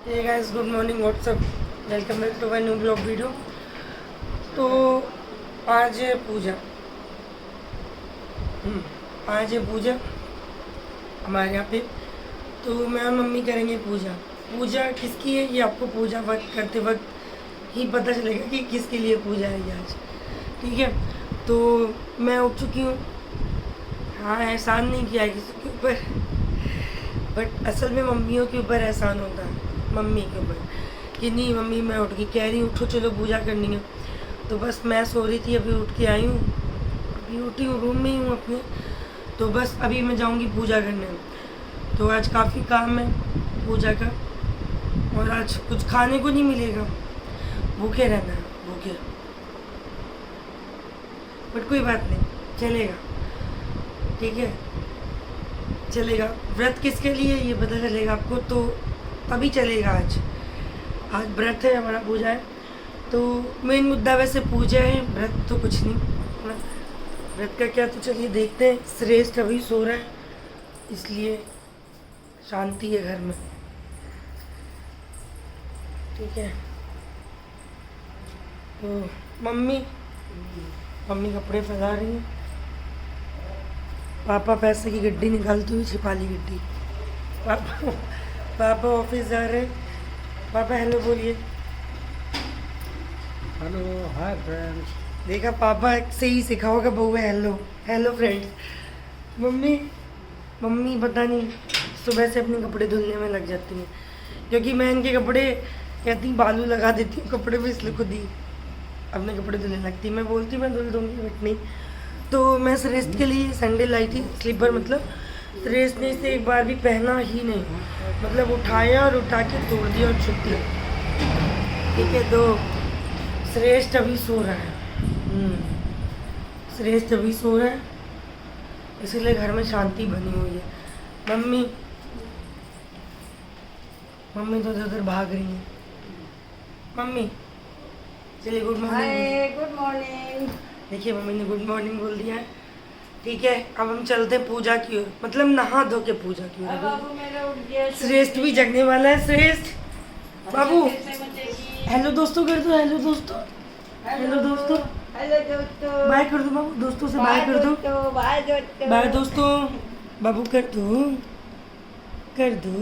Hey guys, good morning, what's up, welcome back to my new blog video. तो आज है पूजा। आज है पूजा हमारे यहाँ पे। तो मैं और मम्मी करेंगे पूजा। पूजा किसकी है ये आपको पूजा वक्त करते वक्त ही पता चलेगा कि किसके लिए पूजा है ये आज। ठीक है, तो मैं उठ चुकी हूँ। हाँ, एहसान नहीं किया किसी के ऊपर, बट असल में मम्मियों के ऊपर एहसान होता है, मम्मी के ऊपर, कि नहीं मम्मी मैं उठ गई, कह रही उठो चलो पूजा करनी है। तो बस मैं सो रही थी, अभी उठ के आई हूँ, अभी उठी हूँ, रूम में ही हूँ अपने। तो बस अभी मैं जाऊँगी पूजा करने। तो आज काफ़ी काम है पूजा का, और आज कुछ खाने को नहीं मिलेगा, भूखे रहना है, भूखे। बट कोई बात नहीं, चलेगा, ठीक है, चलेगा। व्रत किसके लिए ये पता चलेगा आपको, तो तभी चलेगा। आज व्रत है हमारा, पूजा है। तो मेन मुद्दा वैसे पूजा है, व्रत तो कुछ नहीं ना। व्रत का क्या, तो चलिए देखते हैं। श्रेष्ठ अभी सो रहा है, इसलिए शांति है घर में, ठीक है। तो मम्मी कपड़े फैला रही हैं, पापा पैसे की गड्डी निकालती हुई छिपा ली गड्डी। पापा ऑफिस जा रहे हैं। पापा हेलो बोलिए। Hello, hi friends. देखा, पापा से ही सीखा होगा बहू है हेलो फ्रेंड्स। मम्मी पता नहीं सुबह से अपने कपड़े धुलने में लग जाती हैं, क्योंकि मैं इनके कपड़े कहती बालू लगा देती हूँ कपड़े में, इसलिए खुद ही अपने कपड़े धुलने लगती। मैं बोलती मैं धुल दूँगी, बट नहीं। तो मैं श्रेष्ठ के लिए सैंडल लाई थी, स्लीपर, मतलब श्रेष्ठ ने इसे एक बार भी पहना ही नहीं, मतलब उठाया और उठा के तोड़ दिया और छुप दिया, ठीक है। तो श्रेष्ठ अभी सो रहा है, श्रेष्ठ अभी सो रहा है, इसीलिए घर में शांति बनी हुई है। मम्मी तो इधर भाग रही है। मम्मी चलिए गुड मॉर्निंग। Good morning. देखिए मम्मी ने गुड मॉर्निंग बोल दिया है, ठीक है। अब हम चलते हैं पूजा की ओर, मतलब नहा धो के पूजा की ओर। श्रेष्ठ भी जगने वाला है। श्रेष्ठ बाबू हेलो दोस्तों कर दो, हेलो दोस्तों, हेलो दोस्तों, हेलो दोस्तों, बाय कर दो बाबू, दोस्तों से बाय कर दो, बाय दोस्तों, बाय दोस्तों, बाबू कर दो, कर दो।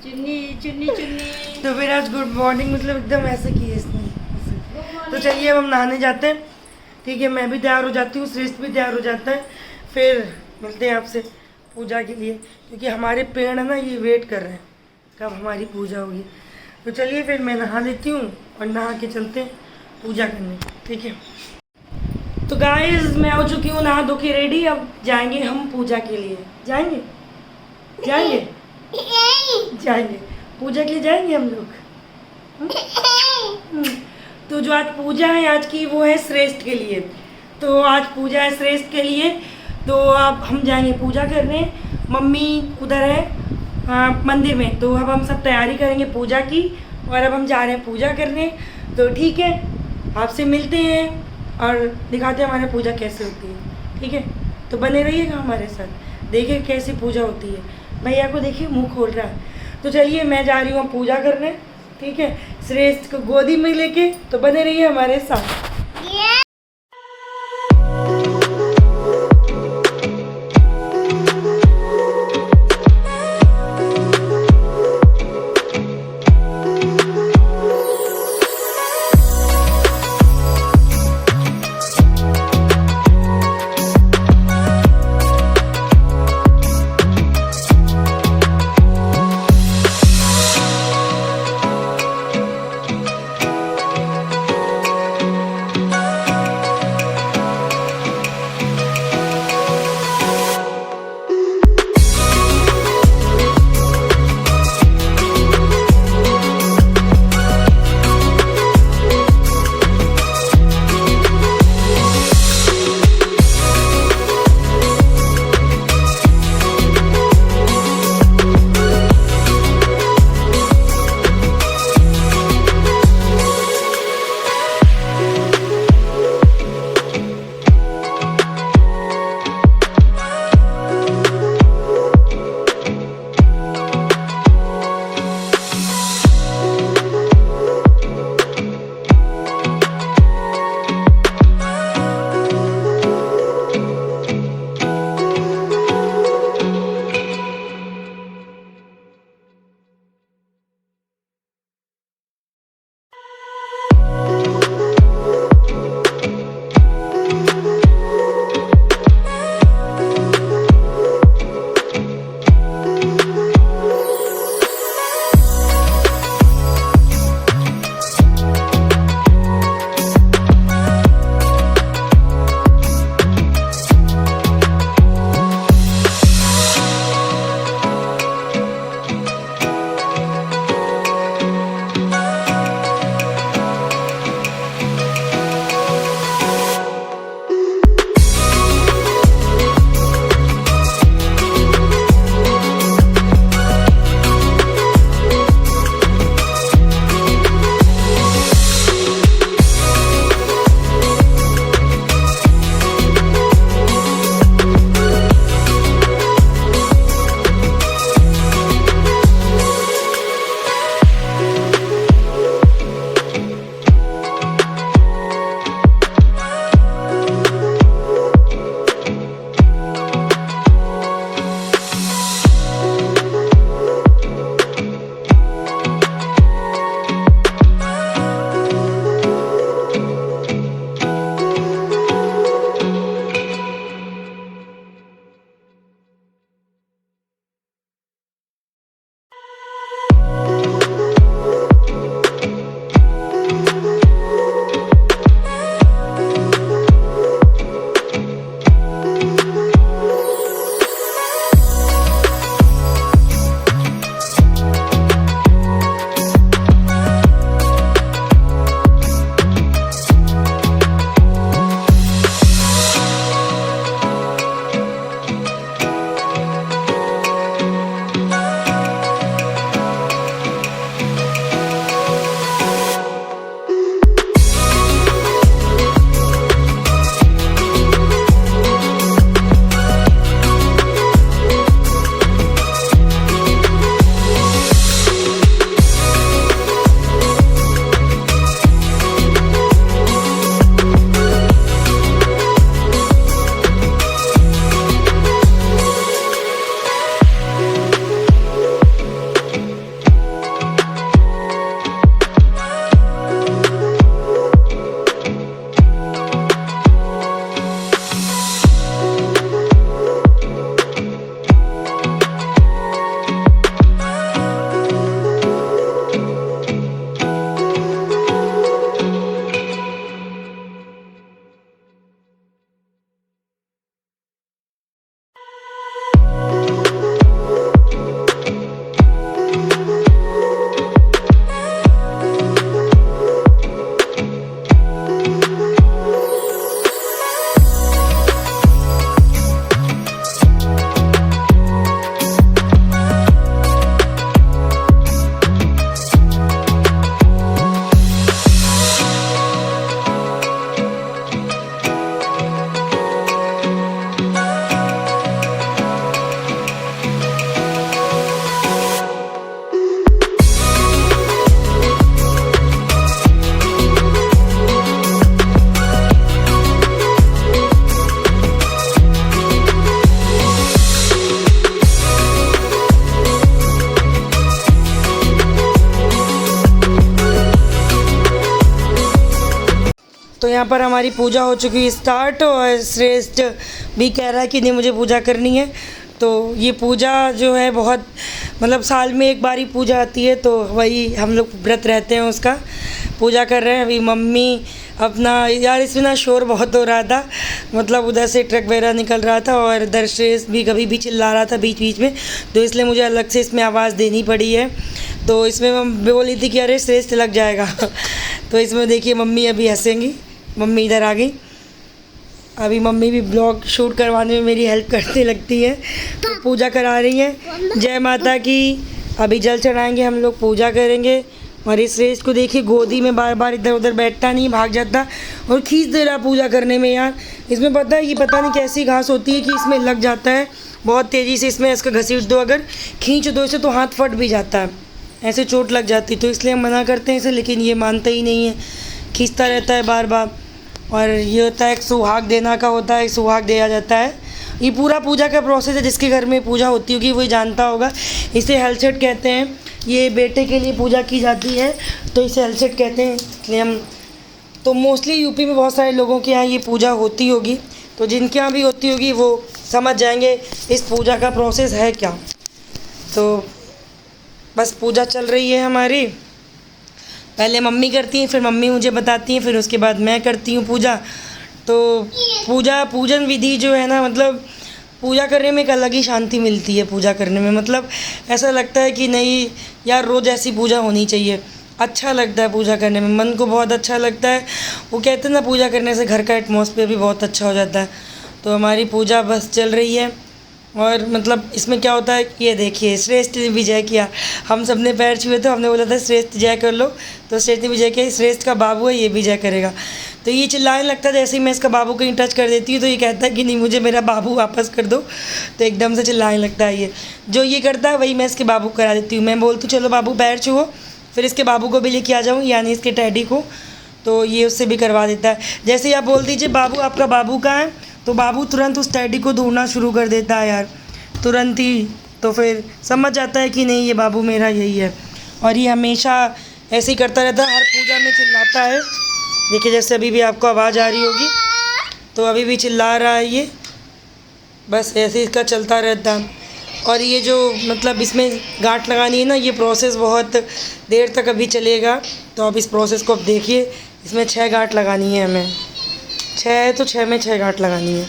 चुन्नी चुन्नी चुन्नी। तो फिर आज गुड मॉर्निंग मतलब एकदम ऐसे किए इसने। तो चलिए अब हम नहाने जाते हैं, ठीक है। मैं भी तैयार हो जाती हूँ, श्रेष्ठ भी तैयार हो जाता है, फिर मिलते हैं आपसे पूजा के लिए, क्योंकि हमारे पेड़ है ना, ये वेट कर रहे हैं कब हमारी पूजा होगी। तो चलिए फिर मैं नहा लेती हूँ और नहा के चलते हैं पूजा करने, ठीक है। तो गाइस मैं हो चुकी हूँ नहा धो के रेडी, अब जाएंगे हम पूजा के लिए। जाएंगे जाएंगे जाएंगे पूजा के लिए जाएंगे हम लोग। तो जो आज पूजा है आज की, वो है श्रेष्ठ के लिए। तो आज पूजा है श्रेष्ठ के लिए, तो अब हम जाएंगे पूजा करने। मम्मी उधर है मंदिर में, तो अब हम सब तैयारी करेंगे पूजा की, और अब हम जा रहे हैं पूजा करने। तो ठीक है, आपसे मिलते हैं और दिखाते हैं हमारे पूजा कैसे होती है, ठीक है। तो बने रहिएगा हमारे साथ, देखिए कैसी पूजा होती है। भैया को देखिए मुंह खोल रहा है। तो चलिए मैं जा रही हूँ पूजा करने, ठीक है, श्रेष्ठ को गोदी में लेके। तो बने रहिए हमारे साथ। तो यहाँ पर हमारी पूजा हो चुकी है स्टार्ट और श्रेष्ठ भी कह रहा है कि नहीं मुझे पूजा करनी है। तो ये पूजा जो है बहुत मतलब साल में एक बार ही पूजा आती है, तो वही हम लोग व्रत रहते हैं उसका, पूजा कर रहे हैं। अभी मम्मी अपना यार इसमें ना शोर बहुत हो रहा था, मतलब उधर से ट्रक वगैरह निकल रहा था और इधर श्रेष्ठ भी कभी भी चिल्ला रहा था बीच बीच में, तो इसलिए मुझे अलग से इसमें आवाज़ देनी पड़ी है। तो इसमें मैं बोली थी कि अरे श्रेष्ठ लग जाएगा तो इसमें देखिए मम्मी अभी हंसेंगी, मम्मी इधर आ गई। अभी मम्मी भी ब्लॉग शूट करवाने में मेरी हेल्प करने लगती है, तो पूजा करा रही हैं। जय माता की। अभी जल चढ़ाएंगे हम लोग, पूजा करेंगे। और इस श्रेष्ठ को देखिए गोदी में बार बार इधर उधर बैठता नहीं, भाग जाता और खींच दे रहा पूजा करने में। यार इसमें पता है, ये पता नहीं कैसी घास होती है कि इसमें लग जाता है बहुत तेज़ी से। इसमें इसका घसीट दो, अगर खींच दो इसे तो हाथ फट भी जाता है, ऐसे चोट लग जाती। तो इसलिए हम मना करते हैं इसे, लेकिन ये मानता ही नहीं है, खींचता रहता है बार बार। और ये होता है एक सुहाग देना का होता है, एक सुहाग दिया जाता है। ये पूरा पूजा का प्रोसेस है, जिसके घर में पूजा होती होगी वही जानता होगा। इसे हलचट कहते हैं, ये बेटे के लिए पूजा की जाती है तो इसे हलचट कहते हैं। इसलिए हम तो मोस्टली यूपी में बहुत सारे लोगों के यहाँ ये पूजा होती होगी, तो जिनके यहाँ भी होती होगी वो समझ जाएंगे इस पूजा का प्रोसेस है क्या। तो बस पूजा चल रही है हमारी, पहले मम्मी करती हैं, फिर मम्मी मुझे बताती हैं, फिर उसके बाद मैं करती हूँ पूजा। तो पूजन विधि जो है ना, मतलब पूजा करने में एक अलग ही शांति मिलती है। पूजा करने में मतलब ऐसा लगता है कि नहीं यार रोज़ ऐसी पूजा होनी चाहिए, अच्छा लगता है पूजा करने में, मन को बहुत अच्छा लगता है। वो कहते हैं ना पूजा करने से घर का एटमॉस्फेयर भी बहुत अच्छा हो जाता है। तो हमारी पूजा बस चल रही है। और मतलब इसमें क्या होता है, ये देखिए श्रेष्ठ ने भी जय किया, हम सब ने पैर छुए तो हमने बोला था श्रेष्ठ जय कर लो, तो श्रेष्ठ ने भी जय किया। श्रेष्ठ का बाबू है, ये भी जय करेगा। तो ये चिल्लाने लगता है, जैसे ही मैं इसका बाबू कहीं टच कर देती हूँ तो ये कहता है कि नहीं मुझे मेरा बाबू वापस कर दो, तो एकदम से चिल्लाने लगता है। ये जो ये करता है वही मैं इसके बाबू को करा देती हूँ। मैं बोलती हूँ चलो बाबू पैर छुओ, फिर इसके बाबू को भी लेके आ जाऊँ, यानी इसके टैडी को, तो ये उससे भी करवा देता है। जैसे ही आप बोल दीजिए बाबू आपका बाबू कहाँ है, तो बाबू तुरंत उस टैडी को ढूंढना शुरू कर देता है यार, तुरंत ही। तो फिर समझ जाता है कि नहीं ये बाबू मेरा यही है। और ये हमेशा ऐसे ही करता रहता है, हर पूजा में चिल्लाता है। देखिए जैसे अभी भी आपको आवाज़ आ रही होगी, तो अभी भी चिल्ला रहा है ये, बस ऐसे इसका चलता रहता है। और ये जो मतलब इसमें गांठ लगानी है ना, ये प्रोसेस बहुत देर तक अभी चलेगा। तो आप इस प्रोसेस को अब देखिए, इसमें 6 गांठ लगानी है हमें, 6 है तो 6 में 6 गांठ लगानी है।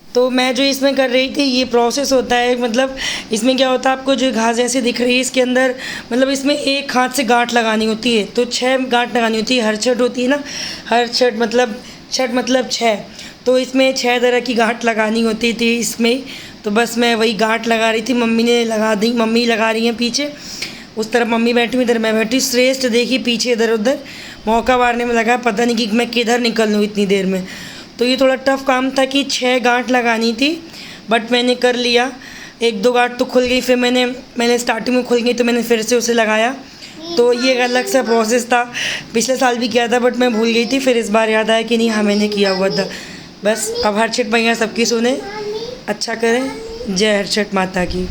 तो मैं जो इसमें कर रही थी, ये प्रोसेस होता है, मतलब इसमें क्या होता है, आपको जो घास ऐसे दिख रही है इसके अंदर, मतलब इसमें एक हाथ से गांठ लगानी होती है, तो 6 गांठ लगानी होती है। हर छठ होती है ना, हर छठ मतलब 6, तो इसमें 6 तरह की गांठ लगानी होती थी इसमें। तो बस मैं वही गांठ लगा रही थी, मम्मी ने लगा दी, मम्मी लगा रही हैं पीछे, उस तरफ मम्मी बैठी हुई, इधर मैं बैठी। श्रेष्ठ देखिए पीछे इधर उधर मौका मारने में लगा, पता नहीं कि मैं किधर निकल लूँ इतनी देर में। तो ये थोड़ा टफ काम था कि 6 गांठ लगानी थी, बट मैंने कर लिया। 1-2 गांठ तो खुल गई, फिर मैंने स्टार्टिंग में खुल गई तो मैंने फिर से उसे लगाया। तो ये एक अलग सा प्रोसेस था, पिछले साल भी किया था बट मैं भूल गई थी, फिर इस बार याद आया कि नहीं हाँ मैंने किया हुआ था। बस अब हर छठ मैया सबकी सुने, अच्छा करें। जय हर छठ माता की।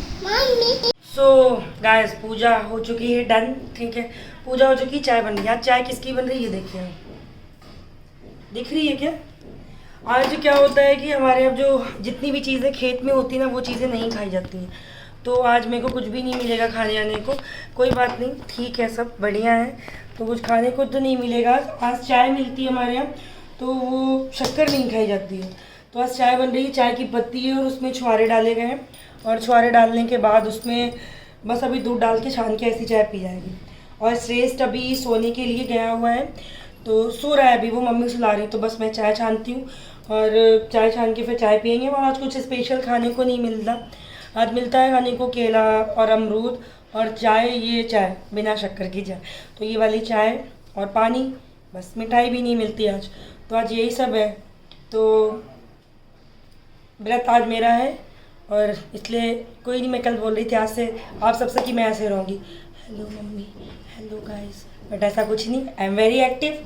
सो गाइस पूजा हो चुकी है, डन, ठीक है, पूजा हो चुकी, चाय बन रही है। चाय किसकी बन रही है देखिए, दिख रही है क्या? आज क्या होता है कि हमारे अब जो जितनी भी चीज़ें खेत में होती हैं ना, वो चीज़ें नहीं खाई जाती हैं। तो आज मेरे को कुछ भी नहीं मिलेगा खाने आने को, कोई बात नहीं, ठीक है, सब बढ़िया है। तो कुछ खाने को तो नहीं मिलेगा। आज चाय मिलती है हमारे यहाँ, तो वो शक्कर नहीं खाई जाती है। तो आज चाय बन रही है, चाय की पत्ती है और उसमें छुहारे डाले गए हैं, और छुहारे डालने के बाद उसमें बस अभी दूध डाल के छान के ऐसी चाय पी जाएगी। और श्रेष्ठ अभी सोने के लिए गया हुआ है, तो सो रहा है अभी वो, मम्मी सुला रही, तो बस मैं चाय छानती हूँ और चाय छान के फिर चाय पियेंगे। और आज कुछ स्पेशल खाने को नहीं मिलता, आज मिलता है खाने को केला और अमरूद और चाय, ये चाय बिना शक्कर की चाय, तो ये वाली चाय और पानी, बस मिठाई भी नहीं मिलती आज। तो आज यही सब है। तो व्रत आज मेरा है और इसलिए कोई नहीं, मैं कल बोल रही थी आज से आप सबसे कि मैं ऐसे रहूँगी, hello mummy, hello guys, but ऐसा कुछ नहीं। आई एम वेरी एक्टिव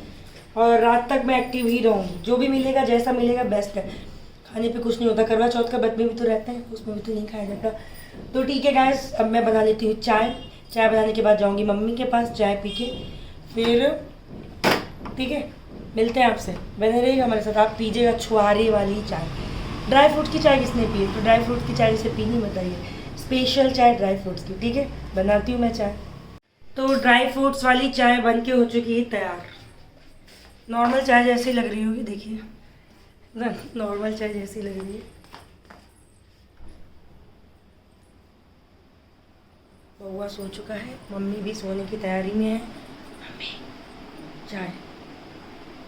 और रात तक मैं एक्टिव ही रहूँगी। जो भी मिलेगा, जैसा मिलेगा बेस्ट है। खाने पे कुछ नहीं होता, करवा चौथ का व्रत में भी तो रहते हैं, उसमें भी तो नहीं खाया जाता। तो ठीक है गाइस, अब मैं बना लेती हूँ चाय। चाय बनाने के बाद जाऊँगी मम्मी के पास, चाय पी के फिर ठीक है मिलते हैं आपसे। बने रहिएगा हमारे साथ, आप पीजिएगा छुआरे वाली चाय। ड्राई फ्रूट की चाय किसने पी है? तो ड्राई फ्रूट की चाय जिसे पीनी बताइए, स्पेशल चाय ड्राई फ्रूट्स की। ठीक है, बनाती हूँ मैं चाय। तो ड्राई फ्रूट्स वाली चाय बन के हो चुकी है तैयार। नॉर्मल चाय जैसी लग रही होगी, देखिए ना, नॉर्मल चाय जैसी लग रही है। बउआ सो चुका है, मम्मी भी सोने की तैयारी में है। मम्मी चाय,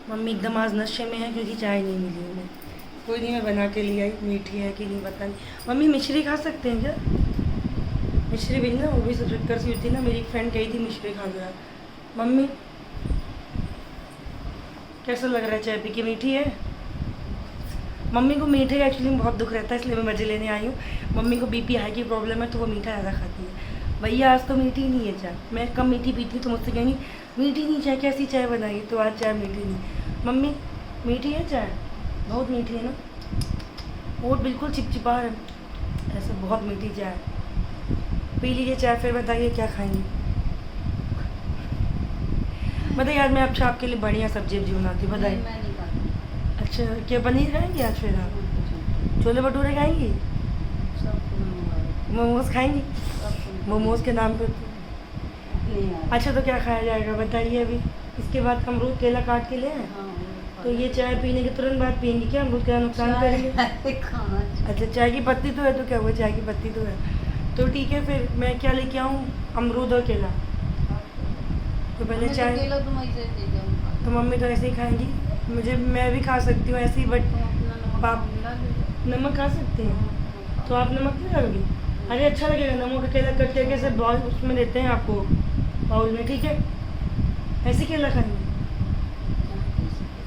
मम्मी एकदम आज नशे में है क्योंकि चाय नहीं मिली उन्हें। कोई नहीं, मैं बना के ले आई, मीठी है कि नहीं पता नहीं। मम्मी मिश्री खा सकते हैं क्या? मिश्री भी ना, वो भी सब शक्कर सी होती है ना, मेरी एक फ्रेंड कही थी मिश्री खा लो यार। मम्मी कैसा लग रहा है चाय पी के? मीठी है? मम्मी को मीठे का एक्चुअली बहुत दुख रहता है, इसलिए मैं मजे लेने आई हूँ। मम्मी को बीपी हाई की प्रॉब्लम है तो वो मीठा ज़्यादा खाती है। भैया आज तो मीठी नहीं है चाय, मैं कम मीठी पीती हूँ तो मुझसे कहेंगी मीठी नहीं चाय, कैसी चाय बनाई? तो आज चाय मीठी नहीं। मम्मी मीठी है चाय? बहुत मीठी है ना, और बिल्कुल चिपचिपा है, ऐसे बहुत मीठी चाय। पी लीजिए चाय, फिर बताइए क्या खाएंगे। बताइए आज मैं अच्छा आपके लिए बढ़िया सब्जी बनाती हूँ, बताइए। मैं नहीं खाती। अच्छा, क्या पनीर खाएंगे आज फिर आप? छोले भटूरे खाएंगी? मोमोज खाएंगी? मोमोज के नाम पे अच्छा, तो क्या खाया जाएगा बताइए अभी? इसके बाद अमरूद केला काट के ले आए? तो ये चाय पीने के तुरंत बाद पियेंगी क्या? अमरूद क्या नुकसान करेंगे? अच्छा, चाय की पत्ती तो है, तो क्या हुआ, चाय की पत्ती तो है। तो ठीक है, फिर मैं क्या लेके आऊँ? अमरूद और केला। तो पहले चाय, तो मम्मी तो ऐसे ही खाएंगी, मुझे मैं भी खा सकती हूँ ऐसे ही, बट पाप नमक खा सकते हैं तो आप नमक नहीं डालोगी? अरे अच्छा लगेगा, नमक का केला कट करके से बॉल उसमें देते हैं आपको बाउल में, ठीक है? ऐसे केला खाएंगे?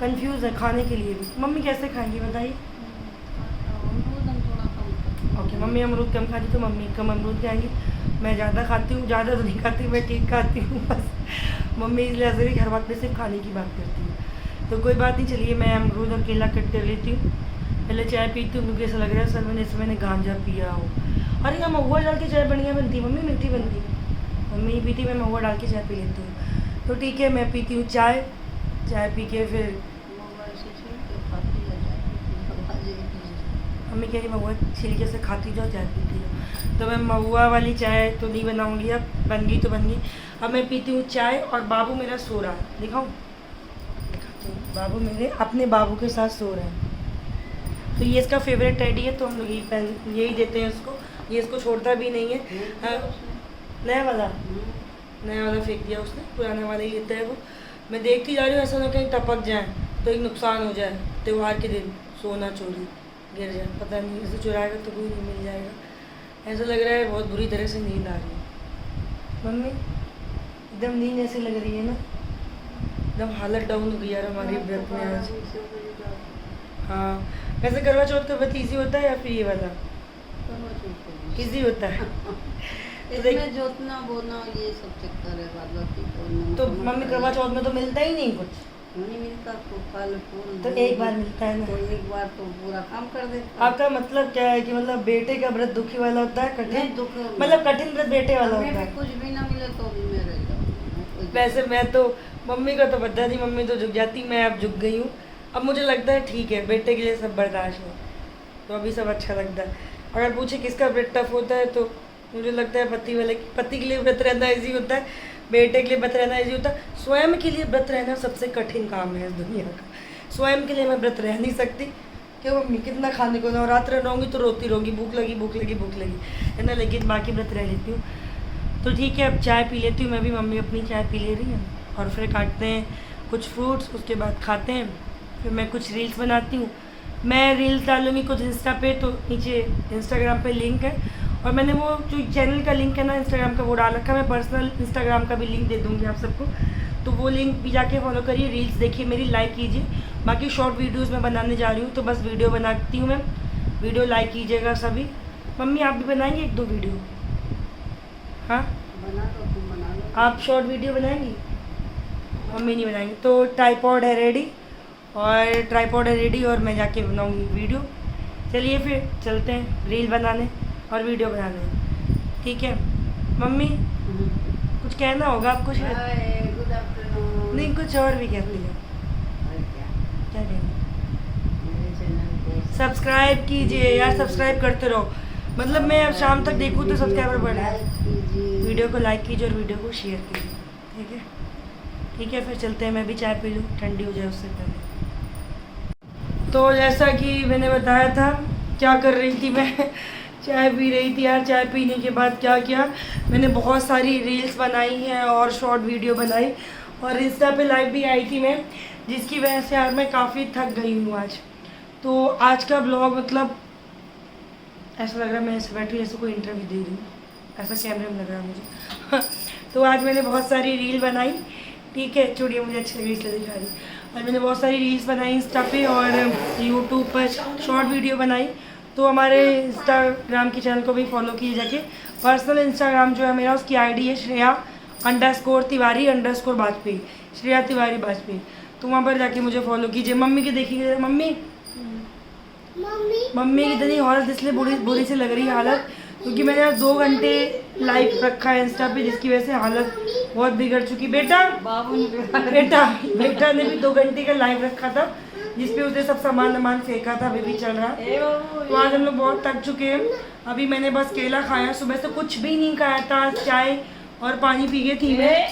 कंफ्यूज है खाने के लिए भी। मम्मी कैसे खाएंगी बताइए? ओके, मम्मी अमरूद कम खाती तो मम्मी कम अमरूद खाएंगी। मैं ज़्यादा खाती हूँ, ज़्यादा तो नहीं खाती, मैं ठीक खाती हूँ बस। मम्मी इस लिहाज से भी हर बात पे सिर्फ खाने की बात करती है। तो कोई बात नहीं, चलिए मैं अमरूद और केला कट कर लेती हूँ। पहले चाय पीती हूँ क्योंकि ऐसा लग रहा है सर मैंने इसमें गांजा पिया हो। अरे यहाँ महुआ डाल के चाय बढ़िया बनती है मम्मी, मीठी बनती है। मम्मी पीती, मैं महुआ डाल के चाय पी लेती हूँ। तो ठीक है, मैं पीती हूँ चाय। चाय पी के फिर मम्मी कह रही महुआ छिलके से खाती जाओ, चाय पीती जाओ। तो मैं महुआ वाली चाय तो नहीं बनाऊंगी, अब बन गई तो बन गई। अब मैं पीती हूँ चाय और बाबू मेरा सो रहा है, दिखाऊँ? बाबू मेरे अपने बाबू के साथ सो रहे हैं। तो ये इसका फेवरेट टेडी है, तो हम लोग यही देते हैं उसको, ये इसको छोड़ता भी नहीं है। नया वाला फेंक दिया उसने, पुराना वाला ही लेता है वो। मैं देखती जा रही हूँ ऐसा ना कहीं टपक जाए तो एक नुकसान हो जाए, त्यौहार के दिन सोना चोरी गिर जाए, पता नहीं इसे चुराएगा तो कोई नहीं मिल जाएगा। ऐसा लग रहा है बहुत बुरी तरह से नींद आ रही है। मम्मी एकदम नींद ऐसी लग रही है ना, एकदम हालत डाउन हो गई यार हमारी व्रत में आज। हाँ, वैसे करवा चौथ का व्रत ईजी होता है या फिर ये वाला ईजी होता है? इसमें जोतना बोना ये सब चक्कर है। तो मम्मी करवा चौथ में तो मिलता ही नहीं कुछ, नहीं मिलता तो फल फूल तो एक बार मिलता है ना, तो एक बार तो पूरा काम कर देता। आपका मतलब क्या है कि मतलब बेटे का व्रत दुखी वाला होता है, कठिन नहीं, दुख मतलब कठिन व्रत बेटे वाला हमें होता भी है? कुछ भी ना मिले तो भी मैं रह जाऊँ। वैसे मैं तो मम्मी का तो पता नहीं, मम्मी तो झुक जाती, मैं अब झुक गई हूँ। अब मुझे लगता है ठीक है, बेटे के लिए सब बर्दाश्त है, तो अभी सब अच्छा लगता है। अगर पूछे किसका व्रत टफ होता है तो मुझे लगता है पति के लिए व्रत रहना ईजी होता है, बेटे के लिए व्रत रहना ईजी होता है। स्वयं के लिए व्रत रहना सबसे कठिन काम है इस दुनिया का। स्वयं के लिए मैं व्रत रह नहीं सकती, क्यों मम्मी कितना खाने को, नवरात्र रहूँगी तो रोती रहूँगी, भूख लगी है ना, लेकिन बाकी व्रत रह लेती हूँ। तो ठीक है, अब चाय पी लेती हूँ मैं भी, मम्मी अपनी चाय पी ले रही है और फिर काटते हैं कुछ फ्रूट्स, उसके बाद खाते हैं, फिर मैं कुछ रील्स बनाती हूँ। मैं रील्स डालूँगी कुछ इंस्टा पे, तो नीचे इंस्टाग्राम पे लिंक है, और मैंने वो जो चैनल का लिंक है ना इंस्टाग्राम का वो डाल रखा है। मैं पर्सनल इंस्टाग्राम का भी लिंक दे दूँगी आप सबको, तो वो लिंक भी जाके फॉलो करिए, रील्स देखिए मेरी, लाइक कीजिए। बाकी शॉर्ट वीडियोस मैं बनाने जा रही हूँ, तो बस वीडियो बनाती हूँ मैं, वीडियो लाइक कीजिएगा सभी। मम्मी आप भी बनाएंगे 1-2 वीडियो? हाँ बना दो, तुम बना लो। आप शॉर्ट वीडियो बनाएंगी? मम्मी नहीं बनाएंगी। तो ट्राइपॉड है रेडी, और मैं जाके बनाऊँगी वीडियो। चलिए फिर चलते हैं रील बनाने और वीडियो बनाने, ठीक है? मम्मी कुछ कहना होगा आपको शायद? हाय, गुड आफ्टरनून। नहीं, कुछ और भी कहती है। और क्या क्या, कहना? मेरे चैनल को सब्सक्राइब कीजिए यार, सब्सक्राइब करते रहो। मतलब मैं अब शाम तक देखूँ तो सब्सक्राइबर बढ़े। लाइक कीजिए। वीडियो को लाइक कीजिए और वीडियो को शेयर कीजिए, ठीक है? ठीक है, फिर चलते हैं। मैं भी चाय पी लूँ, ठंडी हो जाए उससे पहले। तो जैसा कि मैंने बताया था, क्या कर रही थी मैं चाय पी रही थी यार। चाय पीने के बाद क्या किया, मैंने बहुत सारी रील्स बनाई हैं और शॉर्ट वीडियो बनाई, और इंस्टा पे लाइव भी आई थी मैं, जिसकी वजह से यार मैं काफ़ी थक गई हूँ आज। तो आज का ब्लॉग मतलब ऐसा लग रहा है मैं ऐसे बैठी जैसे कोई इंटरव्यू दे रही हूँ, ऐसा कैमरे में लग रहा है मुझे तो आज मैंने बहुत सारी रील बनाई, ठीक है? चूड़ियाँ मुझे अच्छी लगी इसलिए दिखा रही। और मैंने बहुत सारी रील्स बनाई इंस्टा पे और यूट्यूब पर शॉर्ट वीडियो बनाई। तो हमारे इंस्टाग्राम के चैनल को भी फॉलो कीजिए जाके। पर्सनल इंस्टाग्राम जो है मेरा, उसकी आईडी है श्रेया_तिवारी_वाजपेयी, श्रेया तिवारी वाजपेयी। तो वहाँ पर जाके मुझे फॉलो कीजिए। मम्मी की देखिए, मम्मी की इतनी हालत इसलिए बुरी से लग रही है हालत, क्योंकि मैंने आज 2 घंटे लाइव रखा है इंस्टा पे, जिसकी वजह से हालत बहुत बिगड़ चुकी। बेटा ने भी 2 घंटे का लाइव रखा था, जिसपे उसने सब सामान फेंका था, अभी भी चल रहा है। तो आज हम लोग बहुत थक चुके हैं। अभी मैंने बस केला खाया, सुबह से कुछ भी नहीं खाया था, चाय और पानी पी गई थी मैं।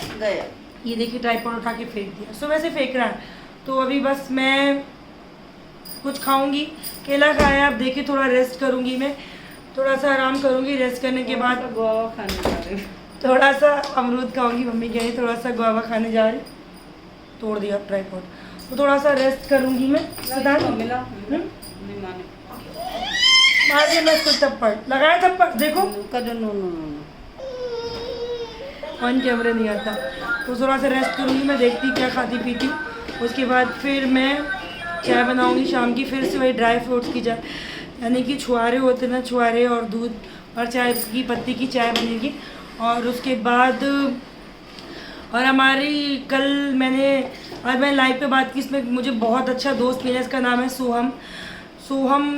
ये देखिए ट्राइपॉड उठा के फेंक दिया, सुबह से फेंक रहा है। तो अभी बस मैं कुछ खाऊंगी, केला खाया, अब देखिए थोड़ा रेस्ट करूंगी, मैं थोड़ा सा आराम करूंगी। रेस्ट करने के बाद गुआवा खाने जा रहे हो। थोड़ा सा अमरूद खाऊंगी। मम्मी कह रही थोड़ा सा गुआवा खाने जा रही, तोड़ दिया ट्राइपॉड। तो थोड़ा सा रेस्ट करूंगी मैं। मार दिया मैं इसको थप्पड़, लगाया थप्पड़, देखो ऑन कैमरे नहीं आता। तो थोड़ा सा रेस्ट करूंगी मैं, देखती क्या खाती पीती। उसके बाद फिर मैं चाय बनाऊंगी शाम की, फिर से वही ड्राई फ्रूट्स की चाय, यानी कि छुआरे होते ना, छुआरे और दूध और चाय की पत्ती की चाय बनेगी। और उसके बाद और हमारी कल मैं लाइव पे बात की, इसमें मुझे बहुत अच्छा दोस्त मिला, इसका नाम है सोहम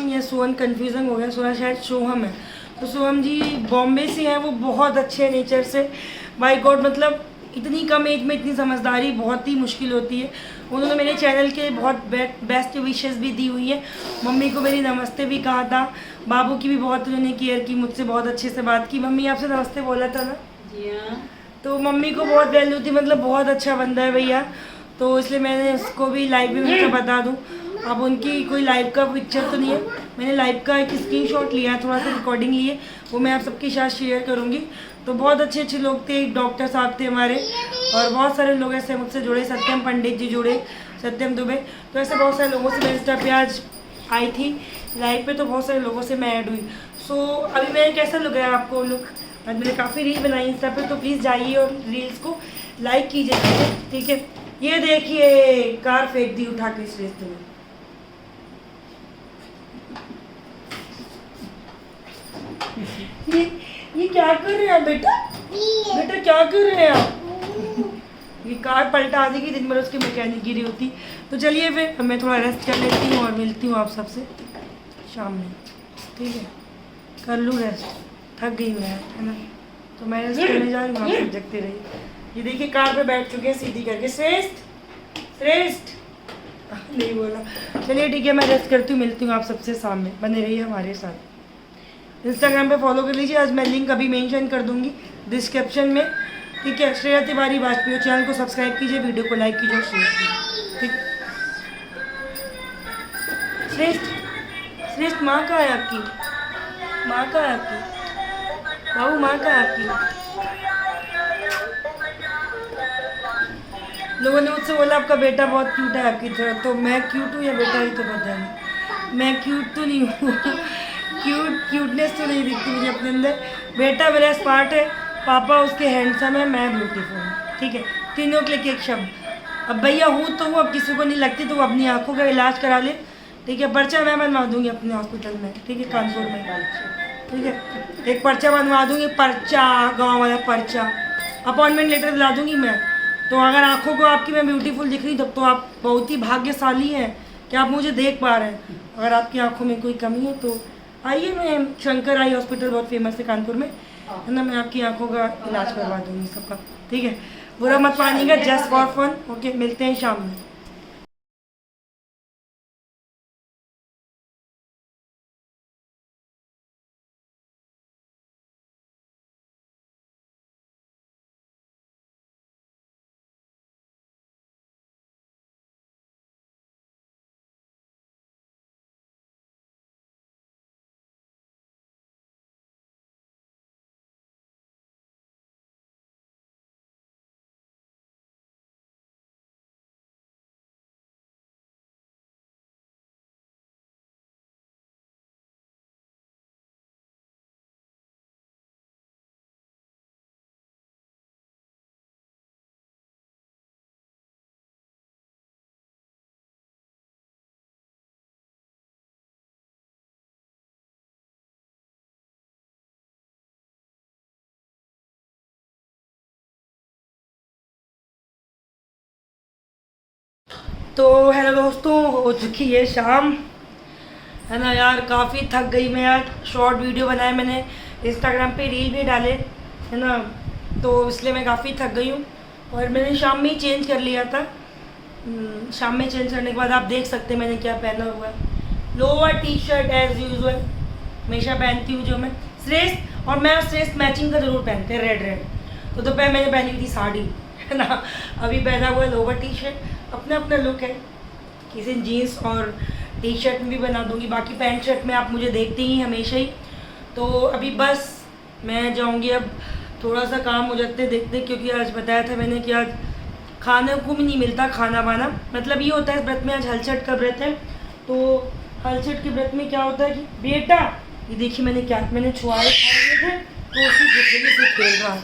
या सोहन, कन्फ्यूज़न हो गया, शायद सोहम है। तो सोहम जी बॉम्बे से हैं, वो बहुत अच्छे नेचर से, बाय गॉड, मतलब इतनी कम एज में इतनी समझदारी बहुत ही मुश्किल होती है। उन्होंने मेरे चैनल के बहुत बेस्ट विशेस भी दी हुई है। मम्मी को मेरी नमस्ते भी कहा था, बाबू की भी बहुत उन्होंने केयर की, मुझसे बहुत अच्छे से बात की। मम्मी आपसे नमस्ते बोला था ना? जी हाँ। तो मम्मी को बहुत वैल्यू थी, मतलब बहुत अच्छा बंदा है भैया, तो इसलिए मैंने उसको भी लाइव में मैं बता दूँ। अब उनकी कोई लाइव का पिक्चर तो नहीं है, मैंने लाइव का एक स्क्रीनशॉट लिया, थोड़ा सा रिकॉर्डिंग ली है, वो मैं आप सबके साथ शेयर करूँगी। तो बहुत अच्छे लोग थे, एक डॉक्टर साहब थे हमारे, और बहुत सारे लोग ऐसे मुझसे जुड़े, सत्यम पंडित जी जुड़े, सत्यम दुबे। तो ऐसे बहुत सारे लोगों से मैं इंस्टा पे आज आई थी लाइव पे, तो बहुत सारे लोगों से मैं ऐड हुई। सो अभी मैं कैसा लग रहा है आपको लुक? आज मैंने काफ़ी रील बनाई इंस्टा पे, तो प्लीज़ जाइए और रील्स को लाइक कीजिए, ठीक है? ये देखिए कार फेंक दी उठा के इस रास्ते में। ये क्या कर रहे हैं बेटा? बेटा क्या कर रहे हैं आप? ये कार पलटा देगी, दिन भर उसकी मैकेनिक गिरी होती। तो चलिए फिर मैं थोड़ा रेस्ट कर लेती हूँ और मिलती हूँ आप सबसे शाम में, ठीक है? कर लूँ रेस्ट, थक गई मैं, है ना? तो मैं रेस्ट करने जा रही हूँ, आप सब जगते रहिए। ये देखिए कार पे बैठ चुके हैं सीधी करके। श्रेष्ठ नहीं बोला। चलिए ठीक है, मैं रेस्ट करती हूँ, मिलती हूँ आप सबसे शाम में, बने रहिए हमारे साथ। इंस्टाग्राम पे फॉलो कर लीजिए, आज मैं लिंक अभी मेंशन कर दूंगी डिस्क्रिप्शन में, ठीक है? श्रेया तिवारी वाजपेयी, चैनल को सब्सक्राइब कीजिए, वीडियो को लाइक कीजिए और शेयर कीजिए, ठीक? श्रेष्ठ माँ कहाँ है आपकी? माँ कहाँ है आपकी? बाबू माँ कहाँ है आपकी? लोगों ने मुझसे बोला आपका बेटा बहुत क्यूट है आपकी तरह, तो मैं क्यूट हूँ या बेटा ही तो पता नहीं। मैं क्यूट तो नहीं हूँ क्यूटनेस तो नहीं दिखती मुझे अपने अंदर। बेटा मेरा स्मार्ट है, पापा उसके हैंडसम है, मैं ब्यूटीफुल हूँ, ठीक है। तीनों के लिए एक शब्द। अब भैया हूँ तो वो अब किसी को नहीं लगती तो वो अपनी आँखों का इलाज करा ले, ठीक है। पर्चा मैं बनवा दूँगी अपने हॉस्पिटल में, ठीक है, कानपुर में, ठीक है। एक पर्चा बनवा दूँगी, पर्चा, गाँव वाला पर्चा। अपॉइंटमेंट लेटर दिला दूँगी मैं। तो अगर आँखों को आपकी मैं ब्यूटीफुल दिख रही तब तो आप बहुत ही भाग्यशाली हैं कि आप मुझे देख पा रहे हैं। अगर आपकी आँखों में कोई कमी है तो आइए, मैं शंकर आई हॉस्पिटल बहुत फेमस है कानपुर में, है ना। मैं आपकी आंखों का इलाज करवा दूंगी सबका, ठीक है। बुरा मत मानिएगा, जस्ट फॉर फन, ओके। मिलते हैं शाम में। तो हेलो दोस्तों, हो चुकी है शाम, है ना यार। काफ़ी थक गई मैं यार। शॉर्ट वीडियो बनाए मैंने, इंस्टाग्राम पे रील भी डाले, है ना। तो इसलिए मैं काफ़ी थक गई हूँ और मैंने शाम में ही चेंज कर लिया था। शाम में चेंज करने के बाद आप देख सकते हैं मैंने क्या पहना हुआ है। Lower T shirt as usual हमेशा पहनती हूँ जो मैं। श्रेष्ठ और मैं श्रेष्ठ मैचिंग का ज़रूर पहनते हैं, रेड रेड। तो दोपहर मैंने पहनी थी साड़ी, है ना। अभी पहना हुआ है लोअर टी शर्ट। अपना अपना लुक है, किसी जीन्स और टी शर्ट में भी बना दूंगी। बाकी पैंट शर्ट में आप मुझे देखते ही हमेशा ही। तो अभी बस मैं जाऊंगी, अब थोड़ा सा काम हो जाते देखते, क्योंकि आज बताया था मैंने कि आज खाने को भी नहीं मिलता, खाना वाना। मतलब ये होता है व्रत में, आज हलचट का व्रत है। तो हलचट के व्रत में क्या होता है कि बेटा, ये देखिए मैंने क्या, मैंने छुआरे खाए हुए थे तो उसकी गुठली से खेल रहा है।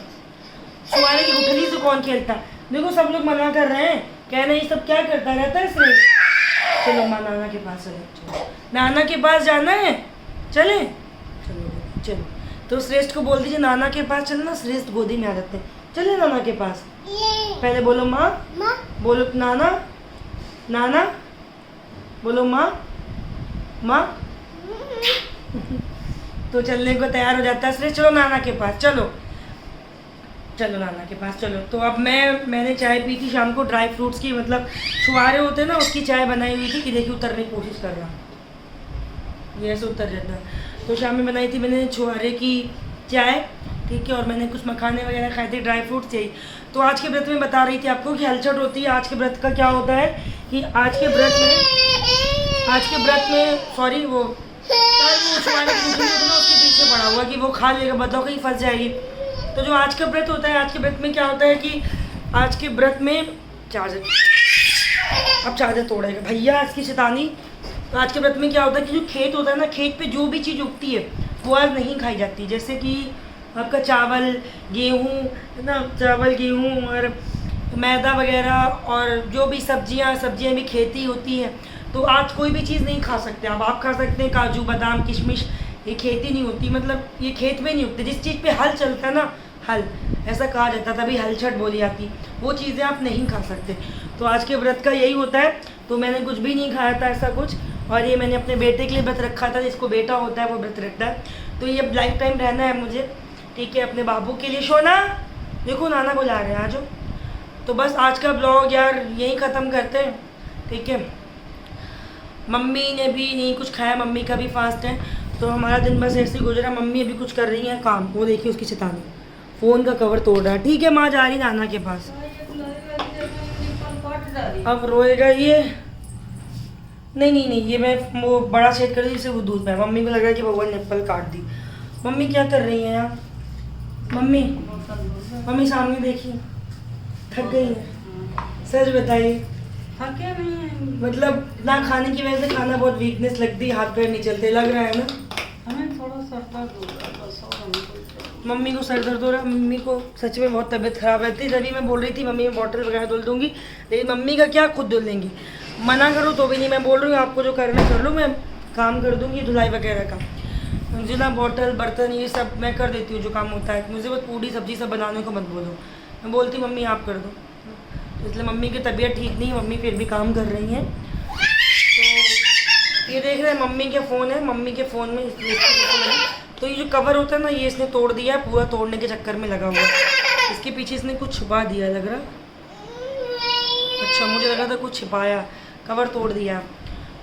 छुआरे की गुठली से कौन खेलता? देखो सब लोग मना कर रहे हैं, कह रहे ये सब क्या करता रहता है श्रेष्ठ। चलो माँ नाना के पास चलो, नाना के पास जाना है, चले चलो चलो। तो श्रेष्ठ को बोल दीजिए नाना के पास चलना, श्रेष्ठ गोदी में आ जाते हैं। चले नाना के पास, पहले बोलो माँ, बोलो नाना, नाना बोलो माँ, माँ। तो चलने को तैयार हो जाता है श्रेष्ठ। चलो नाना के पास चलो, चलो नाना के पास चलो। तो अब मैंने चाय पी थी शाम को, ड्राई फ्रूट्स की, मतलब छुआरे होते हैं ना, उसकी चाय बनाई हुई थी कि देखिए उतरने की कोशिश कर रहा, ये ऐसे उतर जाता है। तो शाम में बनाई थी मैंने छुआरे की चाय, ठीक है। और मैंने कुछ मखाने वगैरह खाए थे, ड्राई फ्रूट्स थे। तो आज के व्रत में बता रही थी आपको कि हलचट होती है। आज के व्रत का क्या होता है कि आज के व्रत में सॉरी वो छुआरे की उसके पीछे पड़ा हुआ कि वो खा लेगा, बताओ कहीं फंस जाएगी। तो जो आज का व्रत होता है, आज के व्रत में क्या होता है कि आज के व्रत में चार्जर, अब चार्जर तोड़ेगा भैया इसकी शैतानी। तो आज के व्रत में क्या होता है कि जो खेत होता है ना, खेत पे जो भी चीज़ उगती है वो आज नहीं खाई जाती। जैसे कि आपका चावल, गेहूँ, है ना, चावल गेहूँ और मैदा वगैरह, और जो भी सब्जियाँ भी खेती होती है, तो आज कोई भी चीज़ नहीं खा सकते आप खा सकते हैं काजू बादाम किशमिश, ये खेती नहीं होती, मतलब ये खेत में नहीं उगती। जिस चीज़ पे हल चलता है ना, हल ऐसा कहा जाता, तभी हलचट बोली जाती, वो चीज़ें आप नहीं खा सकते। तो आज के व्रत का यही होता है। तो मैंने कुछ भी नहीं खाया था ऐसा कुछ, और ये मैंने अपने बेटे के लिए व्रत रखा था, जिसको बेटा होता है वो व्रत रखता है। तो ये लाइफ टाइम रहना है मुझे, ठीक है, अपने बाबू के लिए। सोना देखो नाना को ला रहे हैं, आ जाओ। तो बस आज का ब्लॉग यार यहीं ख़त्म करते हैं, ठीक है। मम्मी ने भी नहीं कुछ खाया, मम्मी का भी फास्ट है, तो हमारा दिन बस ऐसे गुजरा। मम्मी अभी कुछ कर रही हैं काम, वो देखिए उसकी शैतानी, फ़ोन का कवर तोड़ रहा है। ठीक है माँ जा रही नाना के पास, अब रोएगा ये। नहीं ये मैं वो बड़ा छेद कर दी जिससे वो दूध पाए। मम्मी को लग रहा है कि भगवान ने एप्पल काट दी। मम्मी क्या कर रही हैं यार? मम्मी सामने देखिए, थक गई है, सच बताइए, थके नहीं है, मतलब ना खाने की वजह से खाना बहुत वीकनेस लगती है, हाथ पैर नहीं चलते, लग रहा है ना। हमें थोड़ा सर दर्द हो रहा है बस, और हमें कोई प्रॉब्लम मम्मी को सर दर्द हो रहा है, मम्मी को सच में बहुत तबीयत खराब रहती है। तभी मैं बोल रही थी मम्मी मैं बॉटल वगैरह धुल दूंगी, लेकिन मम्मी का क्या खुद धुल लेंगी, मना करो तो भी नहीं। मैं बोल रही हूँ आपको जो करना कर लो, मैं काम कर दूंगी धुलाई वगैरह का। मुझे ना बॉटल बर्तन ये सब मैं कर देती हूँ जो काम होता है, मुझे बस पूड़ी सब्जी सब बनाने को मत बोलो। मैं बोलती मम्मी आप कर दो, तो इसलिए मम्मी की तबीयत ठीक नहीं, मम्मी फिर भी काम कर रही हैं। तो ये देख रहे हैं मम्मी के फ़ोन है, मम्मी के फ़ोन में तो ये जो कवर होता है ना ये इसने तोड़ दिया है, पूरा तोड़ने के चक्कर में लगा हुआ है। इसके पीछे इसने कुछ छुपा दिया लग रहा। अच्छा मुझे लगा था कुछ छिपाया, कवर तोड़ दिया।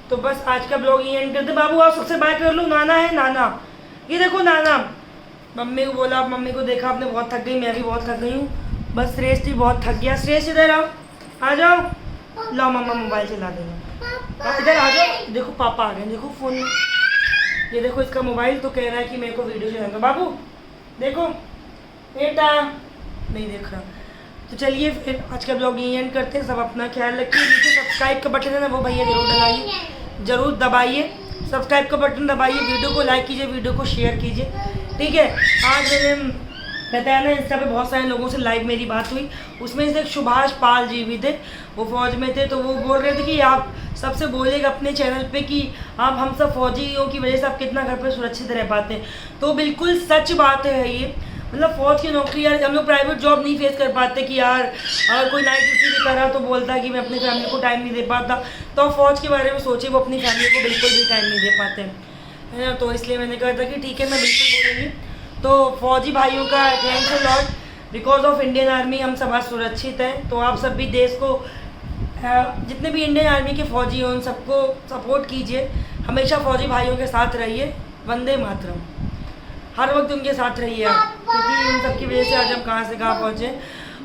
तो बस आज का ब्लॉग ये एंड करते। बाबू आप सबसे बाय कर लो, नाना है नाना, ये देखो नाना। मम्मी को बोला, मम्मी को देखा आपने बहुत थक गई, मैं भी बहुत थक गई हूँ, बस श्रेष्ठ भी बहुत थक गया। श्रेष्ठ इधर आओ, आ जाओ, लो मम्मा मोबाइल चला देना, इधर आ जाओ। देखो पापा आ गए, देखो फ़ोन में, ये देखो इसका मोबाइल, तो कह रहा है कि मेरे को वीडियो चलाना। बाबू देखो बेटा, नहीं देख रहा। तो चलिए फिर आज का ब्लॉग यही एंड करते हैं। सब अपना ख्याल रखिए, नीचे सब्सक्राइब का बटन है ना वो भैया जरूर दबाइए, जरूर दबाइए, सब्सक्राइब का बटन दबाइए, वीडियो को लाइक कीजिए, वीडियो को शेयर कीजिए, ठीक है। आज मैंने बताया ना इंस्टा पे बहुत सारे लोगों से लाइव मेरी बात हुई, उसमें से एक सुभाष पाल जी भी थे, वो फौज में थे। तो वो बोल रहे थे कि आप सबसे बोलेगा अपने चैनल पे कि आप हम सब फौजियों की वजह से आप कितना घर पे सुरक्षित रह पाते हैं। तो बिल्कुल सच बात है ये, मतलब फ़ौज की नौकरी यार, हम लोग प्राइवेट जॉब नहीं फेस कर पाते कि यार अगर कोई नाइट ड्यूटी भी कर रहा तो बोलता है कि मैं अपनी फैमिली को टाइम नहीं दे पाता। तो फ़ौज के बारे में सोचिए, वो अपनी फैमिली को बिल्कुल भी टाइम नहीं दे पाते हैं, है ना। तो इसलिए मैंने कहा था कि ठीक है मैं बिल्कुल बोलूँगी। तो फौजी भाइयों का thanks a lot, because of Indian army हम सब आज सुरक्षित हैं। तो आप सब भी देश को, जितने भी इंडियन आर्मी के फ़ौजी हैं उन सबको सपोर्ट कीजिए, हमेशा फ़ौजी भाइयों के साथ रहिए, वंदे मातरम, हर वक्त उनके साथ रहिए आप, क्योंकि उन सब की वजह से आज हम कहाँ से कहाँ पहुँचे।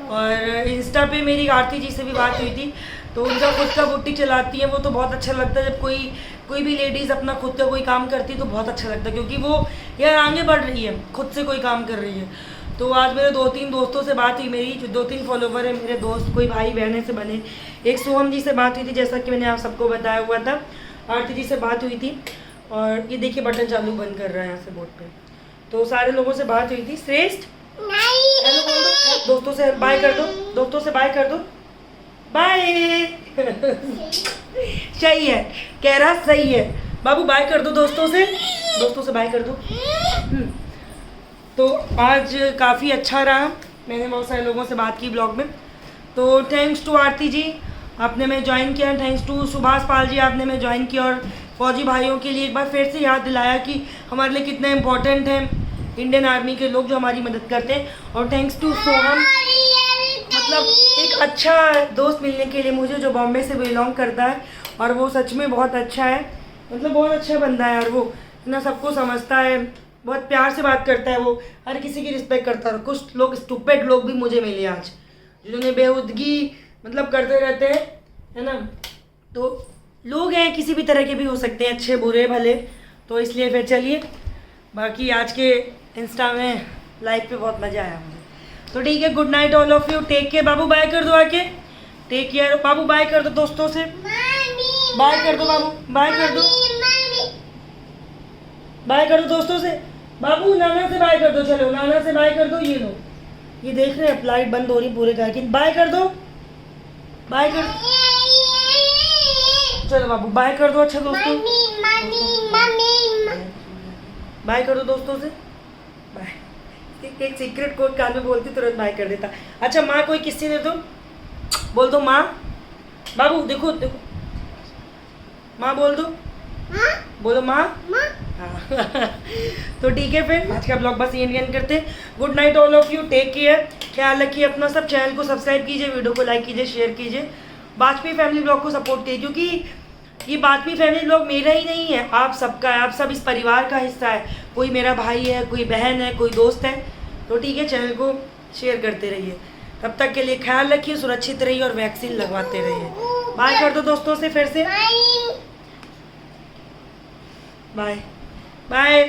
और इंस्टा पे मेरी आरती जी से भी बात हुई थी, तो उनका खुद का बुटीक चलाती है वो, तो बहुत अच्छा लगता है जब कोई भी लेडीज़ अपना खुद का कोई काम करती है तो बहुत अच्छा लगता है, क्योंकि वो यार आगे बढ़ रही है, खुद से कोई काम कर रही है। तो आज मेरे 2-3 दोस्तों से बात हुई, मेरी जो 2-3 फॉलोवर है मेरे दोस्त, कोई भाई बहने से बने। एक सोहम जी से बात हुई थी, जैसा कि मैंने आप सबको बताया हुआ था, आरती जी से बात हुई थी। और ये देखिए बटन चालू बंद कर रहा है यहाँ से बोर्ड पे। तो सारे लोगों से बात हुई थी। श्रेष्ठ हेलो बोल दो, दोस्तों से बाय कर दो, दोस्तों से बाय कर दो, बाय। सही है, कह रहा सही है। बाबू बाय कर दो दोस्तों से बाय कर दो। तो आज काफ़ी अच्छा रहा, मैंने बहुत सारे लोगों से बात की ब्लॉग में। तो थैंक्स टू आरती जी, आपने मैं ज्वाइन किया। थैंक्स टू सुभाष पाल जी, आपने मैं ज्वाइन किया और फौजी भाइयों के लिए एक बार फिर से याद दिलाया कि हमारे लिए कितना इम्पोर्टेंट है इंडियन आर्मी के लोग जो हमारी मदद करते हैं। और थैंक्स टू सोहम, मतलब एक अच्छा दोस्त मिलने के लिए मुझे जो बॉम्बे से बिलोंग करता है, और वो सच में बहुत अच्छा है, मतलब बहुत अच्छा बंदा है यार, वो इतना सबको समझता है, बहुत प्यार से बात करता है, वो हर किसी की रिस्पेक्ट करता है। कुछ लोग स्टूपिड लोग भी मुझे मिले आज, जिन्होंने बेहुदगी मतलब करते रहते हैं, है ना। तो लोग हैं, किसी भी तरह के भी हो सकते हैं, अच्छे बुरे भले। तो इसलिए फिर चलिए, बाकी आज के इंस्टा में लाइव पे बहुत मज़ा आया मुझे। तो ठीक है, good night all of you, take care. बाबू बाय कर दो आके, टेक केयर। बाबू बाय कर दो दोस्तों से, बाय कर दो बाबू, बाय कर दो, बाय कर दो दोस्तों से। बाबू नाना से बाय कर दो, चलो नाना से बाय कर दो। ये लो, ये देख रहे हैं लाइट बंद हो रही पूरे घर की, बाय कर दो, बाय कर दो, चलो बाबू बाय कर दो। अच्छा दोस्तों, बाय कर दो दोस्तों से, बाय। एक सीक्रेट कोड कान में बोलती तुरंत बाय कर देता। अच्छा माँ कोई किस्से दे दो, बोल दो माँ। बाबू देखो देखो, माँ बोल दो, बोलो माँ। हाँ तो ठीक है, फिर आज का ब्लॉग बस ये एंड करते हैं। Good night all of you, take care, ख्याल रखिए अपना सब। चैनल को सब्सक्राइब कीजिए, वीडियो को लाइक कीजिए, शेयर कीजिए, बाजपेयी फैमिली ब्लॉग को सपोर्ट कीजिए, क्योंकि ये बाजपेयी फैमिली ब्लॉग मेरा ही नहीं है, आप सबका है, आप सब इस परिवार का हिस्सा है। कोई मेरा भाई है, कोई बहन है, कोई दोस्त है। तो ठीक है, चैनल को शेयर करते रहिए। तब तक के लिए ख्याल रखिए, सुरक्षित रहिए और वैक्सीन लगवाते रहिए। बाय कर दो दोस्तों से फिर से, बाय बाय।